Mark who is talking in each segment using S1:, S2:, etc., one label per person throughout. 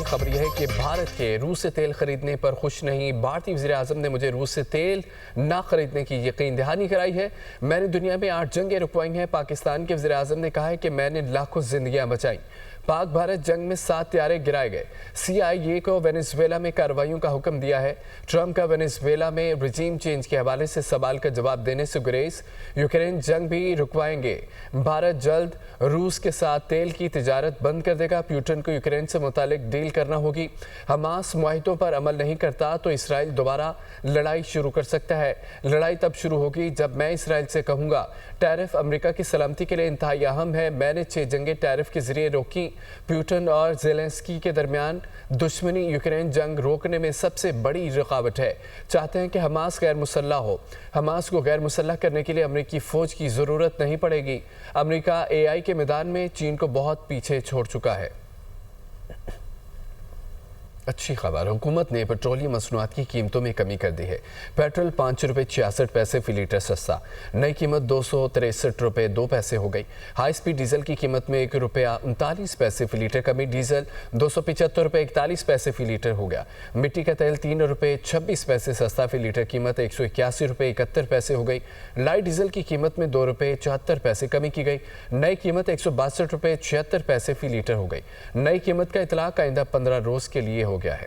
S1: اہم خبر یہ ہے کہ بھارت کے روس سے تیل خریدنے پر خوش نہیں۔ بھارتی وزیر اعظم نے مجھے روس سے تیل نہ خریدنے کی یقین دہانی کرائی ہے۔ میں نے دنیا میں 8 جنگیں رکوائی ہیں۔ پاکستان کے وزیر اعظم نے کہا ہے کہ میں نے لاکھوں زندگیاں بچائیں۔ پاک بھارت جنگ میں 7 طیارے گرائے گئے۔ CIA کو وینزویلا میں کارروائیوں کا حکم دیا ہے۔ ٹرمپ کا وینزویلا میں رجیم چینج کے حوالے سے سوال کا جواب دینے سے گریز۔ یوکرین جنگ بھی رکوائیں گے۔ بھارت جلد روس کے ساتھ تیل کی تجارت بند کر دے گا۔ پیوٹن کو یوکرین سے متعلق ڈیل کرنا ہوگی۔ حماس معاہدوں پر عمل نہیں کرتا تو اسرائیل دوبارہ لڑائی شروع کر سکتا ہے۔ لڑائی تب شروع ہوگی جب میں اسرائیل سے کہوں گا ٹیرف امریکہ کی سلامتی کے لیے انتہائی اہم ہے۔ میں نے 6 جنگیں ٹیرف کے ذریعے روکی۔ پیوٹن اور زیلنسکی کے درمیان دشمنی یوکرین جنگ روکنے میں سب سے بڑی رکاوٹ ہے۔ چاہتے ہیں کہ حماس غیر مسلح ہو۔ حماس کو غیر مسلح کرنے کے لیے امریکی فوج کی ضرورت نہیں پڑے گی۔ امریکہ AI کے میدان میں چین کو بہت پیچھے چھوڑ چکا ہے۔ اچھی خبر، حکومت نے پیٹرولیم مصنوعات کی قیمتوں میں کمی کر دی ہے۔ پیٹرول 5 روپے 66 پیسے فی لیٹر سستا، نئی قیمت 263 روپے 2 پیسے ہو گئی۔ ہائی سپیڈ ڈیزل کی قیمت میں 1 روپیہ 39 پیسے فی لیٹر کمی، ڈیزل 275 روپے 41 پیسے فی لیٹر ہو گیا۔ مٹی کا تیل 3 روپے 26 پیسے سستا، فی لیٹر قیمت 181 روپے 71 پیسے ہو گئی۔ لائٹ ڈیزل کی قیمت میں 2 روپے 74 پیسے کمی کی گئی، نئی قیمت 162 روپے 76 پیسے فی لیٹر ہو گئی۔ نئی قیمت کا اطلاق آئندہ 15 روز کے لیے ہو گیا ہے۔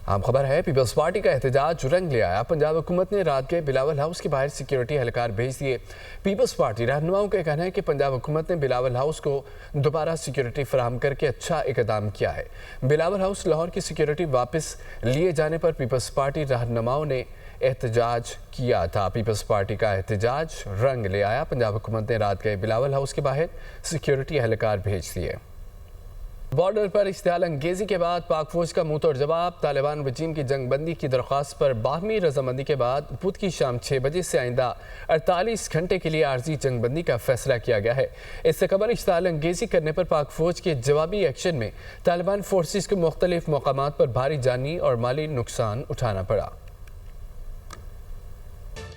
S1: عام خبر ہے، پیپلز پارٹی کا احتجاج رنگ لے آیا۔ پنجاب حکومت نے رات کے بلاول ہاؤس کے باہر سیکیورٹی اہلکار بھیج دیے۔ پیپلز پارٹی رہنماؤں کا کہنا ہے کہ پنجاب حکومت نے بلاول ہاؤس کو دوبارہ سیکیورٹی فراہم کر کے اچھا اقدام کیا ہے۔ بلاول ہاؤس لاہور کی سیکیورٹی واپس لیے جانے پر پیپلز پارٹی رہنماؤں نے احتجاج کیا تھا۔ پیپلز پارٹی کا احتجاج رنگ لے آیا۔ پنجاب حکومت نے رات کے بلاول ہاؤس کے باہر سیکیورٹی اہلکار بھیج دیے۔ بارڈر پر اشتعال انگیزی کے بعد پاک فوج کا منہ توڑ جواب۔ طالبان رجیم کی جنگ بندی کی درخواست پر باہمی رضامندی کے بعد بدھ کی شام 6 بجے سے آئندہ 48 گھنٹے کے لیے عارضی جنگ بندی کا فیصلہ کیا گیا ہے۔ اس سے قبل اشتعال انگیزی کرنے پر پاک فوج کے جوابی ایکشن میں طالبان فورسز کو مختلف مقامات پر بھاری جانی اور مالی نقصان اٹھانا پڑا۔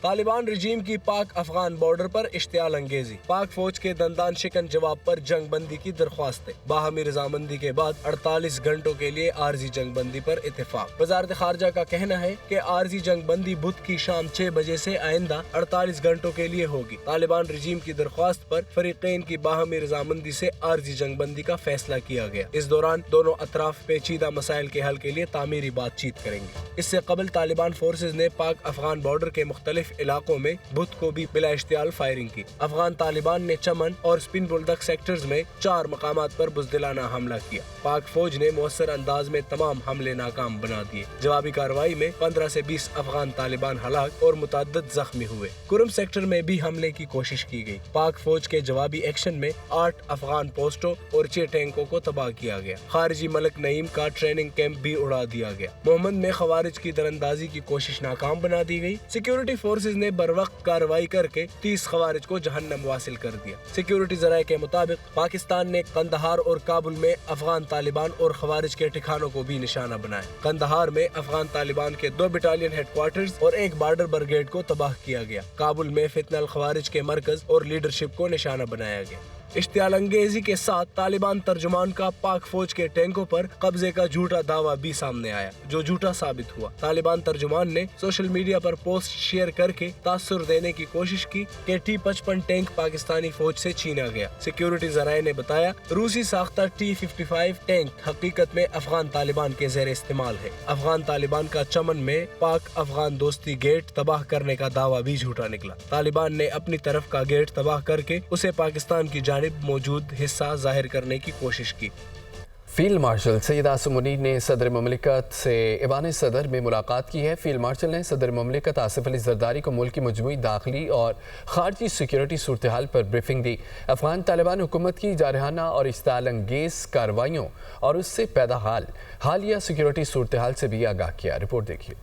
S2: طالبان رجیم کی پاک افغان بارڈر پر اشتعال انگیزی، پاک فوج کے دندان شکن جواب پر جنگ بندی کی درخواستیں، باہمی رضامندی کے بعد 48 گھنٹوں کے لیے عارضی جنگ بندی پر اتفاق۔ وزارت خارجہ کا کہنا ہے کہ عارضی جنگ بندی بدھ کی شام 6 بجے سے آئندہ 48 گھنٹوں کے لیے ہوگی۔ طالبان رجیم کی درخواست پر فریقین کی باہمی رضامندی سے عارضی جنگ بندی کا فیصلہ کیا گیا۔ اس دوران دونوں اطراف پیچیدہ مسائل کے حل کے لیے تعمیری بات چیت کریں گے۔ اس سے قبل طالبان فورسز نے پاک افغان بارڈر کے مختلف علاقوں میں بدھ کو بھی بلا اشتعال فائرنگ کی۔ افغان طالبان نے چمن اور سپن بولدک سیکٹرز میں 4 مقامات پر بزدلانہ حملہ کیا۔ پاک فوج نے مؤثر انداز میں تمام حملے ناکام بنا دیے۔ جوابی کارروائی میں 15 سے 20 افغان طالبان ہلاک اور متعدد زخمی ہوئے۔ کرم سیکٹر میں بھی حملے کی کوشش کی گئی۔ پاک فوج کے جوابی ایکشن میں 8 افغان پوسٹوں اور 6 ٹینکوں کو تباہ کیا گیا۔ خارجی ملک نعیم کا ٹریننگ کیمپ بھی اڑا دیا گیا۔ محمد میں خوارج کی دراندازی کی کوشش ناکام بنا دی گئی۔ سیکیورٹی فورسز نے بروقت کارروائی کر کے 30 خوارج کو جہنم واصل کر دیا۔ سیکیورٹی ذرائع کے مطابق پاکستان نے قندھار اور کابل میں افغان طالبان اور خوارج کے ٹھکانوں کو بھی نشانہ بنایا۔ قندھار میں افغان طالبان کے 2 بٹالین ہیڈ کوارٹرز اور 1 بارڈر بریگیڈ کو تباہ کیا گیا۔ کابل میں فتنہ الخوارج کے مرکز اور لیڈرشپ کو نشانہ بنایا گیا۔ اشتعال انگیزی کے ساتھ طالبان ترجمان کا پاک فوج کے ٹینکوں پر قبضے کا جھوٹا دعویٰ بھی سامنے آیا، جو جھوٹا ثابت ہوا۔ طالبان ترجمان نے سوشل میڈیا پر پوسٹ شیئر کر کے تاثر دینے کی کوشش کی کہ T-55 ٹینک پاکستانی فوج سے چھینا گیا۔ سیکیورٹی ذرائع نے بتایا روسی ساختہ T-55 ٹینک حقیقت میں افغان طالبان کے زیر استعمال ہے۔ افغان طالبان کا چمن میں پاک افغان دوستی گیٹ تباہ کرنے کا دعویٰ بھی جھوٹا نکلا۔ طالبان نے اپنی طرف کا گیٹ تباہ کر کے اسے پاکستان کی جانب موجود حصہ ظاہر کرنے کی کوشش کی۔
S1: فیلڈ مارشل سید عاصم منیر نے صدر مملکت سے ایوان صدر میں ملاقات کی ہے۔ فیلڈ مارشل نے صدر مملکت آصف علی زرداری کو ملک کی مجموعی داخلی اور خارجی سیکیورٹی صورتحال پر بریفنگ دی۔ افغان طالبان حکومت کی جارحانہ اور اشتعال انگیز کارروائیوں اور اس سے پیدا حالیہ سیکیورٹی صورتحال سے بھی آگاہ کیا۔ رپورٹ دیکھیے۔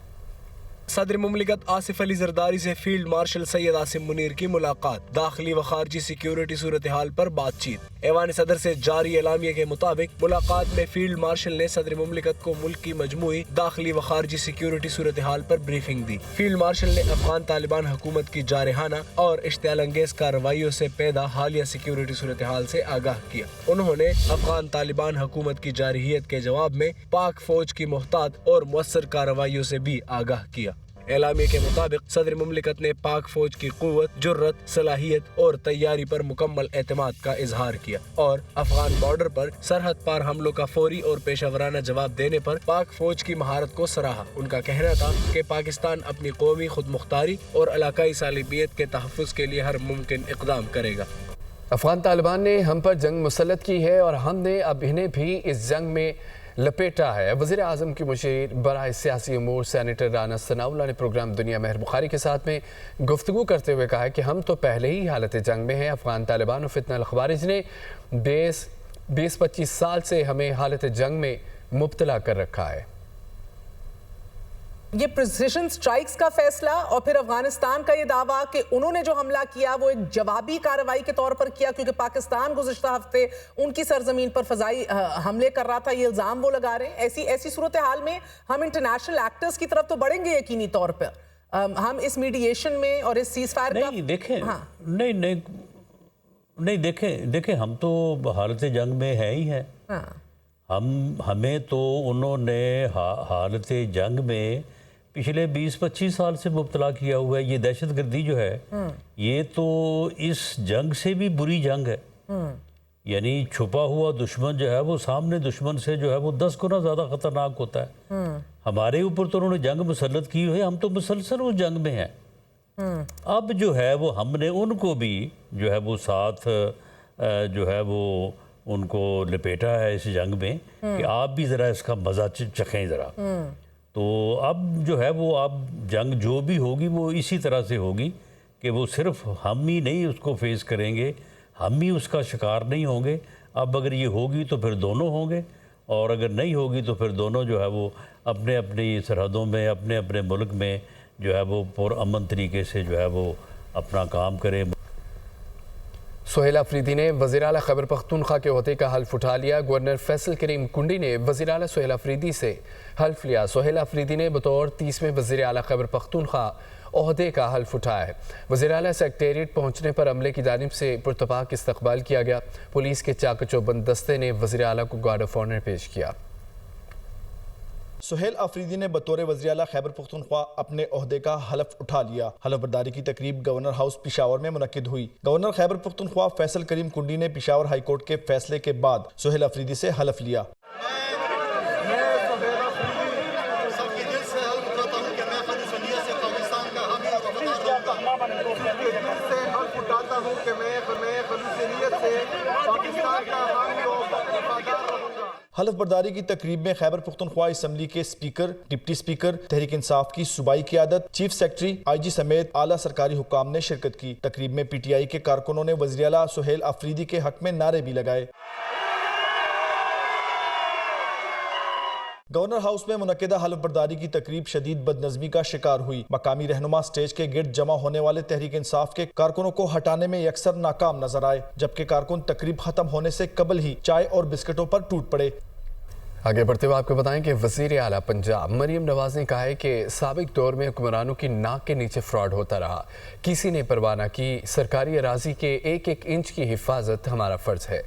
S2: صدر مملکت آصف علی زرداری سے فیلڈ مارشل سید عاصم منیر کی ملاقات، داخلی و خارجی سیکیورٹی صورتحال پر بات چیت۔ ایوان صدر سے جاری اعلامیے کے مطابق ملاقات میں فیلڈ مارشل نے صدر مملکت کو ملک کی مجموعی داخلی و خارجی سیکیورٹی صورتحال پر بریفنگ دی۔ فیلڈ مارشل نے افغان طالبان حکومت کی جارحانہ اور اشتعال انگیز کارروائیوں سے پیدا حالیہ سیکیورٹی صورتحال سے آگاہ کیا۔ انہوں نے افغان طالبان حکومت کی جارحیت کے جواب میں پاک فوج کی محتاط اور مؤثر کارروائیوں سے بھی آگاہ کیا۔ اعلامیے کے مطابق صدر مملکت نے پاک فوج کی قوت، جرت، صلاحیت اور تیاری پر مکمل اعتماد کا اظہار کیا اور افغان بارڈر پر سرحد پار حملوں کا فوری اور پیشہ ورانہ جواب دینے پر پاک فوج کی مہارت کو سراہا۔ ان کا کہنا تھا کہ پاکستان اپنی قومی خود مختاری اور علاقائی سالمیت کے تحفظ کے لیے ہر ممکن اقدام کرے گا۔
S1: افغان طالبان نے ہم پر جنگ مسلط کی ہے اور ہم نے اب انہیں بھی اس جنگ میں لپیٹا ہے۔ وزیر اعظم کی مشیر برائے سیاسی امور سینیٹر رانا ثناء اللہ نے پروگرام دنیا مہر بخاری کے ساتھ میں گفتگو کرتے ہوئے کہا کہ ہم تو پہلے ہی حالت جنگ میں ہیں۔ افغان طالبان و فتنہ الخوارج نے 20-25 سال سے ہمیں حالت جنگ میں مبتلا کر رکھا ہے۔
S3: یہ پریسیشن سٹرائکس کا فیصلہ اور پھر افغانستان کا یہ دعویٰ کہ انہوں نے جو حملہ کیا وہ ایک جوابی کارروائی کے طور پر کیا کیونکہ پاکستان گزشتہ ہفتے ان کی سرزمین پر فضائی حملے کر رہا تھا، یہ الزام وہ لگا رہے ہیں۔ ایسی صورتحال میں ہم انٹرنیشنل ایکٹرز کی طرف تو بڑھیں گے یقینی طور پر، ہم اس میڈییشن میں اور اس سیز فائر کا
S4: دیکھیں ہم تو حالت جنگ میں ہے ہی ہیں۔ ہمیں تو انہوں نے حالت جنگ میں پچھلے 20-25 سال سے مبتلا کیا ہوا ہے۔ یہ دہشت گردی جو ہے یہ تو اس جنگ سے بھی بری جنگ ہے، یعنی چھپا ہوا دشمن جو ہے وہ سامنے دشمن سے جو ہے وہ 10 گنا زیادہ خطرناک ہوتا ہے۔ ہمارے اوپر تو انہوں نے جنگ مسلط کی ہوئی ہے، ہم تو مسلسل اس جنگ میں ہیں۔ اب جو ہے وہ ہم نے ان کو بھی جو ہے وہ ساتھ جو ہے وہ ان کو لپیٹا ہے اس جنگ میں کہ آپ بھی ذرا اس کا مزہ چکھیں ذرا۔ تو اب جو ہے وہ اب جنگ جو بھی ہوگی وہ اسی طرح سے ہوگی کہ وہ صرف ہم ہی نہیں اس کو فیس کریں گے، ہم ہی اس کا شکار نہیں ہوں گے۔ اب اگر یہ ہوگی تو پھر دونوں ہوں گے، اور اگر نہیں ہوگی تو پھر دونوں جو ہے وہ اپنے اپنی سرحدوں میں اپنے اپنے ملک میں جو ہے وہ پرامن طریقے سے جو ہے وہ اپنا کام کریں۔
S1: سہیل آفریدی نے وزیر اعلیٰ خیبر پختونخوا کے عہدے کا حلف اٹھا لیا۔ گورنر فیصل کریم کنڈی نے وزیر اعلیٰ سہیل آفریدی سے حلف لیا۔ سہیل آفریدی نے بطور 30ویں وزیر اعلیٰ خیبر پختونخوا عہدے کا حلف اٹھایا ہے۔ وزیر اعلیٰ سیکریٹریٹ پہنچنے پر عملے کی جانب سے پرتپاک استقبال کیا گیا۔ پولیس کے چاق چوبند دستے نے وزیر اعلیٰ کو گارڈ آف آنر پیش کیا۔
S5: سہیل آفریدی نے بطور وزیر اعلیٰ خیبر پختونخوا اپنے عہدے کا حلف اٹھا لیا۔ حلف برداری کی تقریب گورنر ہاؤس پشاور میں منعقد ہوئی۔ گورنر خیبر پختونخوا فیصل کریم کنڈی نے پشاور ہائی کورٹ کے فیصلے کے بعد سہیل آفریدی سے حلف لیا۔ حلف برداری کی تقریب میں خیبر پختونخوا اسمبلی کے speaker, deputy speaker, Tehreek Insaf کی صوبائی قیادت، چیف سیکرٹری، آئی جی سمیت اعلیٰ سرکاری حکام نے شرکت کی۔ تقریب میں پی ٹی آئی کے کارکنوں نے وزیر اعلیٰ سہیل آفریدی کے حق میں نعرے بھی لگائے۔ گورنر ہاؤس میں منعقدہ حلف برداری کی تقریب شدید بدنظمی کا شکار ہوئی۔ مقامی رہنما سٹیج کے گرد جمع ہونے والے تحریک انصاف کے کارکنوں کو ہٹانے میں یکسر ناکام نظر آئے، جبکہ کارکن تقریب ختم ہونے سے قبل ہی چائے اور بسکٹوں پر ٹوٹ پڑے۔
S1: آگے بڑھتے ہوئے آپ کو بتائیں کہ وزیر اعلیٰ پنجاب مریم نواز نے کہا ہے کہ سابق دور میں حکمرانوں کی ناک کے نیچے فراڈ ہوتا رہا، کسی نے پرواہ نہ کی۔ سرکاری اراضی کے ایک ایک انچ کی حفاظت ہمارا فرض ہے۔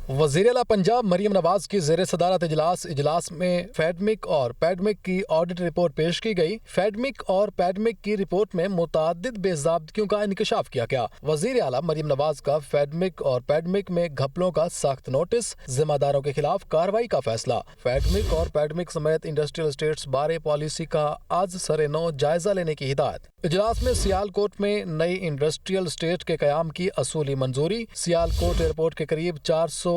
S6: وزیر اعلیٰ پنجاب مریم نواز کی زیر صدارت اجلاس میں فیڈمک اور پیڈمک کی آڈٹ رپورٹ پیش کی گئی۔ فیڈمک اور پیڈمک کی رپورٹ میں متعدد بے ضابطگیوں کا انکشاف کیا گیا۔ وزیر اعلیٰ مریم نواز کا فیڈمک اور پیڈمک میں گھپلوں کا سخت نوٹس، ذمہ داروں کے خلاف کارروائی کا فیصلہ۔ فیڈمک اور پیڈمک سمیت انڈسٹریل اسٹیٹس بارے پالیسی کا آج سر نو جائزہ لینے کی ہدایت۔ اجلاس میں سیالکوٹ میں نئی انڈسٹریل اسٹیٹ کے قیام کی اصولی منظوری۔ سیالکوٹ ایئرپورٹ کے قریب 400